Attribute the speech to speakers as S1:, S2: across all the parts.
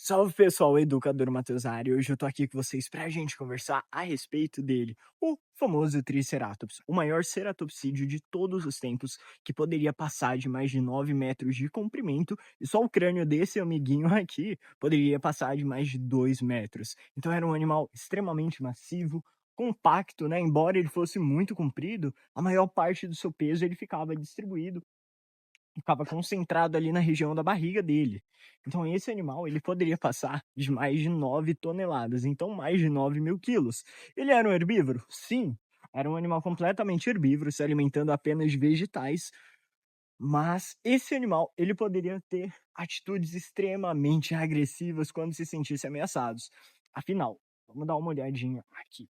S1: Salve pessoal, educador Matheusari. Hoje eu tô aqui com vocês pra gente conversar a respeito dele, o famoso Triceratops, o maior ceratopsídeo de todos os tempos, que poderia passar de mais de 9 metros de comprimento, e só o crânio desse amiguinho aqui poderia passar de mais de 2 metros. Então era um animal extremamente massivo, compacto, né? Embora ele fosse muito comprido, a maior parte do seu peso ele ficava concentrado ali na região da barriga dele. Então esse animal, ele poderia passar de mais de 9 toneladas, então mais de 9.000 quilos. Ele era um herbívoro? Sim, era um animal completamente herbívoro, se alimentando apenas de vegetais, mas esse animal, ele poderia ter atitudes extremamente agressivas quando se sentisse ameaçados. Afinal, vamos dar uma olhadinha aqui.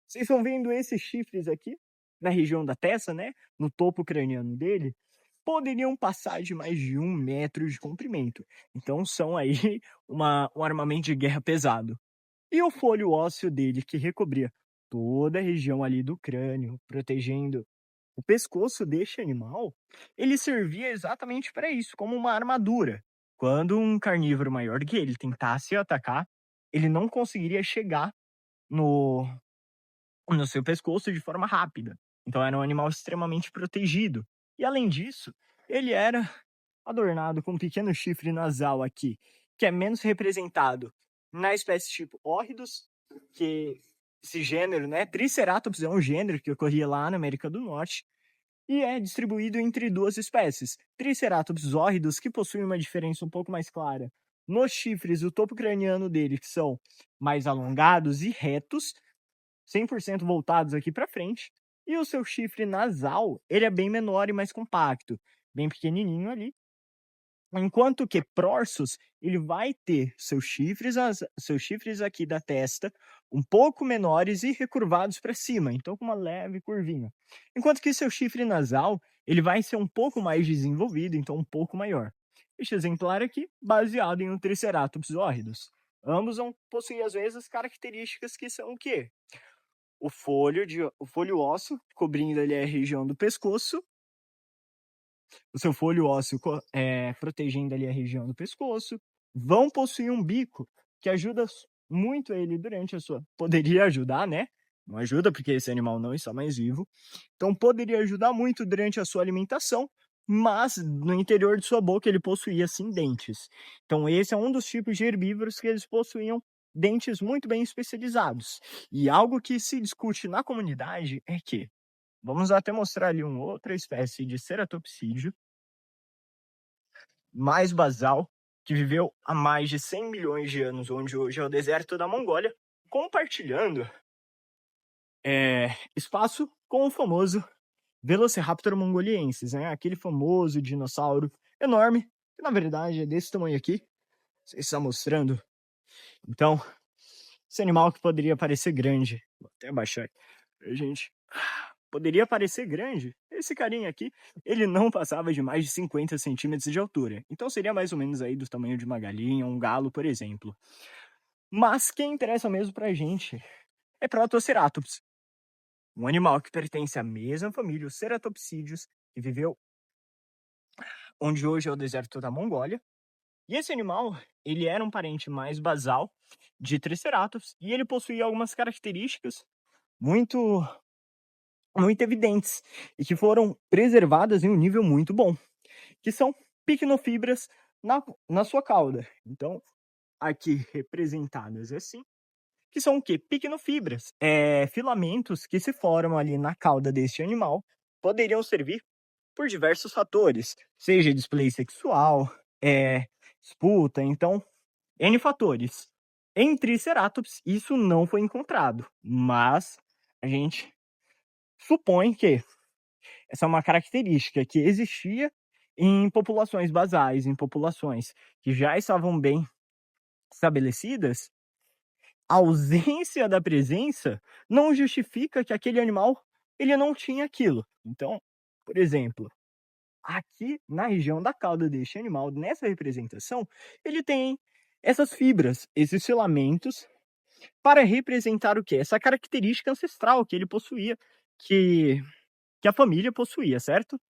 S1: Vocês estão vendo esses chifres aqui, na região da testa, né? No topo craniano dele, poderiam passar de mais de 1 metro de comprimento. Então são aí um armamento de guerra pesado. E o folho ósseo dele, que recobria toda a região ali do crânio, protegendo o pescoço deste animal, ele servia exatamente para isso, como uma armadura. Quando um carnívoro maior do que ele tentasse atacar, ele não conseguiria chegar no, no seu pescoço de forma rápida. Então era um animal extremamente protegido. E além disso, ele era adornado com um pequeno chifre nasal aqui, que é menos representado na espécie tipo Horridus, que esse gênero, né, Triceratops é um gênero que ocorria lá na América do Norte, e é distribuído entre duas espécies, Triceratops horridus, que possuem uma diferença um pouco mais clara nos chifres, o topo craniano dele, que são mais alongados e retos, 100% voltados aqui para frente, e o seu chifre nasal, ele é bem menor e mais compacto, bem pequenininho ali, enquanto que Prorsus, ele vai ter seus chifres aqui da testa um pouco menores e recurvados para cima, então com uma leve curvinha. Enquanto que seu chifre nasal, ele vai ser um pouco mais desenvolvido, então um pouco maior. Este exemplar aqui, baseado em um Triceratops horridus. Ambos vão possuir as mesmas características que são o quê? O folho ósseo, cobrindo ali a região do pescoço, o seu folho ósseo protegendo ali a região do pescoço, vão possuir um bico que ajuda muito ele durante a sua... Poderia ajudar, né? Não ajuda porque esse animal não está mais vivo. Então poderia ajudar muito durante a sua alimentação, mas no interior de sua boca ele possuía sim dentes. Então esse é um dos tipos de herbívoros que eles possuíam dentes muito bem especializados. E algo que se discute na comunidade é que, vamos até mostrar ali uma outra espécie de ceratopsídeo, mais basal, que viveu há mais de 100 milhões de anos, onde hoje é o deserto da Mongólia, compartilhando espaço com o famoso Velociraptor mongoliensis, né? Aquele famoso dinossauro enorme, que na verdade é desse tamanho aqui, você está mostrando. Então, esse animal que poderia parecer grande, vou até abaixar aqui pra gente, poderia parecer grande, esse carinha aqui, ele não passava de mais de 50 centímetros de altura. Então seria mais ou menos aí do tamanho de uma galinha, um galo, por exemplo. Mas quem interessa mesmo pra gente é Protoceratops, um animal que pertence à mesma família, os ceratopsídeos, que viveu onde hoje é o deserto da Mongólia. E esse animal, ele era um parente mais basal de Triceratops e ele possuía algumas características muito muito evidentes e que foram preservadas em um nível muito bom, que são picnofibras na sua cauda. Então, aqui representadas assim, que são o quê? Picnofibras, filamentos que se formam ali na cauda deste animal, poderiam servir por diversos fatores, seja display sexual, disputa, então, N fatores. Em Triceratops, isso não foi encontrado, mas a gente supõe que essa é uma característica que existia em populações basais, em populações que já estavam bem estabelecidas. A ausência da presença não justifica que aquele animal ele não tinha aquilo. Então, por exemplo, aqui na região da cauda deste animal, nessa representação, ele tem essas fibras, esses filamentos, para representar o quê? Essa característica ancestral que ele possuía, que a família possuía, certo?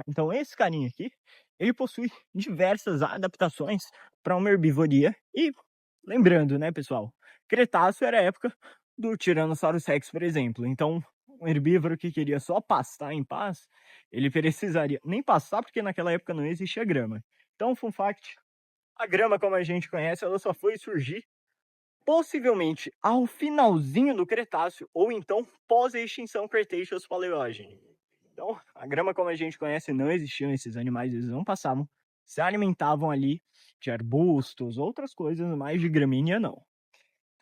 S1: Então esse carinha aqui, ele possui diversas adaptações para uma herbivoria e lembrando, né, pessoal, Cretáceo era a época do Tyrannosaurus Rex, por exemplo. Então, um herbívoro que queria só pastar em paz, ele precisaria nem pastar porque naquela época não existia grama. Então, fun fact, a grama como a gente conhece, ela só foi surgir possivelmente ao finalzinho do Cretáceo ou então pós a extinção Cretaceous-Paleogene. Então, a grama como a gente conhece não existiam, esses animais eles não passavam, se alimentavam ali de arbustos, outras coisas, mas de gramínea não.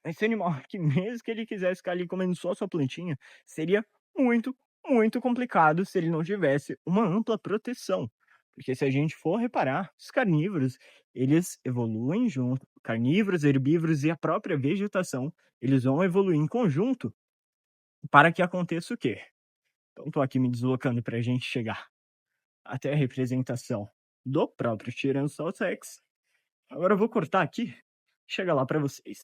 S1: Esse animal aqui, mesmo que ele quisesse ficar ali comendo só a sua plantinha, seria muito, muito complicado se ele não tivesse uma ampla proteção. Porque se a gente for reparar, os carnívoros, eles evoluem junto. Carnívoros, herbívoros e a própria vegetação, eles vão evoluir em conjunto para que aconteça o quê? Então, estou aqui me deslocando para a gente chegar até a representação do próprio Tyrannosaurus Rex. Agora eu vou cortar aqui, chega lá para vocês.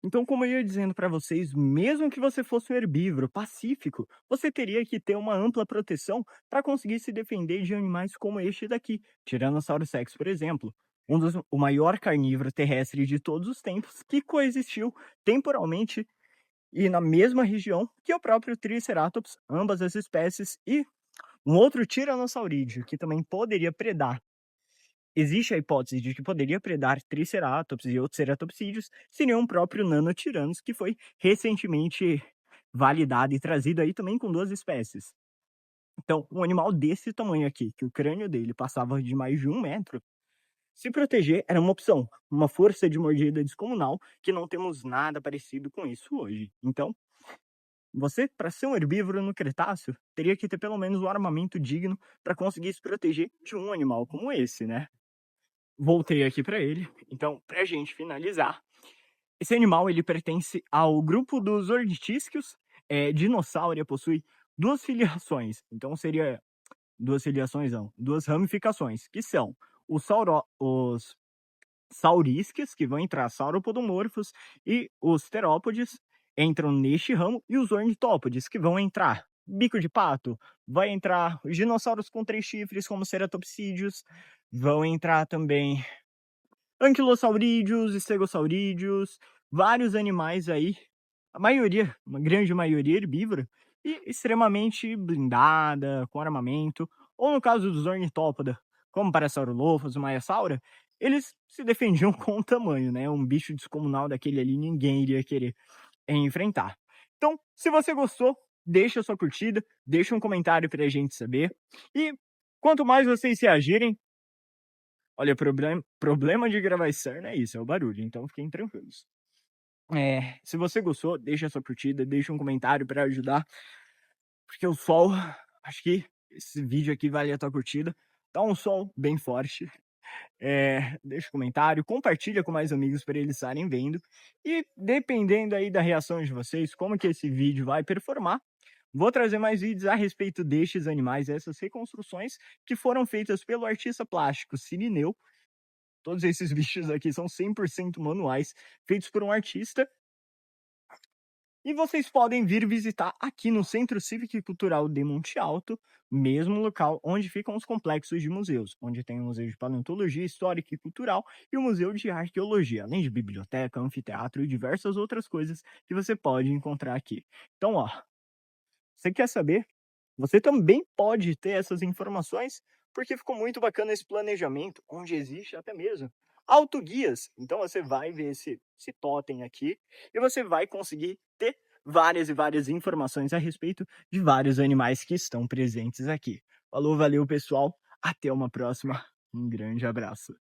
S1: Então, como eu ia dizendo para vocês, mesmo que você fosse um herbívoro pacífico, você teria que ter uma ampla proteção para conseguir se defender de animais como este daqui, Tyrannosaurus Rex, por exemplo, o maior carnívoro terrestre de todos os tempos, que coexistiu temporalmente e na mesma região que o próprio Triceratops, ambas as espécies, e um outro tiranosaurídeo que também poderia predar. Existe a hipótese de que poderia predar Triceratops e outros ceratopsídeos, seriam o próprio Nanotyrannos, que foi recentemente validado e trazido aí também com 2 espécies. Então, um animal desse tamanho aqui, que o crânio dele passava de mais de 1 metro, se proteger era uma opção, uma força de mordida descomunal, que não temos nada parecido com isso hoje. Então, você, para ser um herbívoro no Cretáceo, teria que ter pelo menos um armamento digno para conseguir se proteger de um animal como esse, né? Voltei aqui para ele. Então, para a gente finalizar, esse animal ele pertence ao grupo dos ornitisquios. Dinossauro possui 2 filiações. Então seria 2 filiações não, 2 ramificações, que são os saurísquios, que vão entrar sauropodomorfos, e os terópodes entram neste ramo, e os ornitópodes, que vão entrar bico de pato, vai entrar os dinossauros com 3 chifres, como ceratopsídeos, vão entrar também anquilosaurídeos, estegosaurídeos, vários animais aí, a maioria, uma grande maioria herbívora, e extremamente blindada, com armamento, ou no caso dos ornitópoda, como Parasaurolophus, Maiasaura, eles se defendiam com o tamanho, né? Um bicho descomunal daquele ali, ninguém iria querer enfrentar. Então, se você gostou, deixa a sua curtida, deixa um comentário pra gente saber, e quanto mais vocês reagirem, olha, problema de gravar externo é isso, é o barulho, então fiquem tranquilos. Se você gostou, deixa a sua curtida, deixa um comentário para ajudar, porque o sol, acho que esse vídeo aqui vale a tua curtida. Tá um sol bem forte. Deixa um comentário, compartilha com mais amigos para eles estarem vendo. E dependendo aí da reação de vocês, como que esse vídeo vai performar, vou trazer mais vídeos a respeito destes animais, essas reconstruções que foram feitas pelo artista plástico Cirineu. Todos esses bichos aqui são 100% manuais, feitos por um artista. E vocês podem vir visitar aqui no Centro Cívico e Cultural de Monte Alto, mesmo local onde ficam os complexos de museus, onde tem o Museu de Paleontologia Histórica e Cultural e o Museu de Arqueologia, além de biblioteca, anfiteatro e diversas outras coisas que você pode encontrar aqui. Então, ó, você quer saber? Você também pode ter essas informações, porque ficou muito bacana esse planejamento, onde existe até mesmo autoguias. Então você vai ver esse totem aqui e você vai conseguir ter várias e várias informações a respeito de vários animais que estão presentes aqui. Falou, valeu pessoal, até uma próxima, um grande abraço.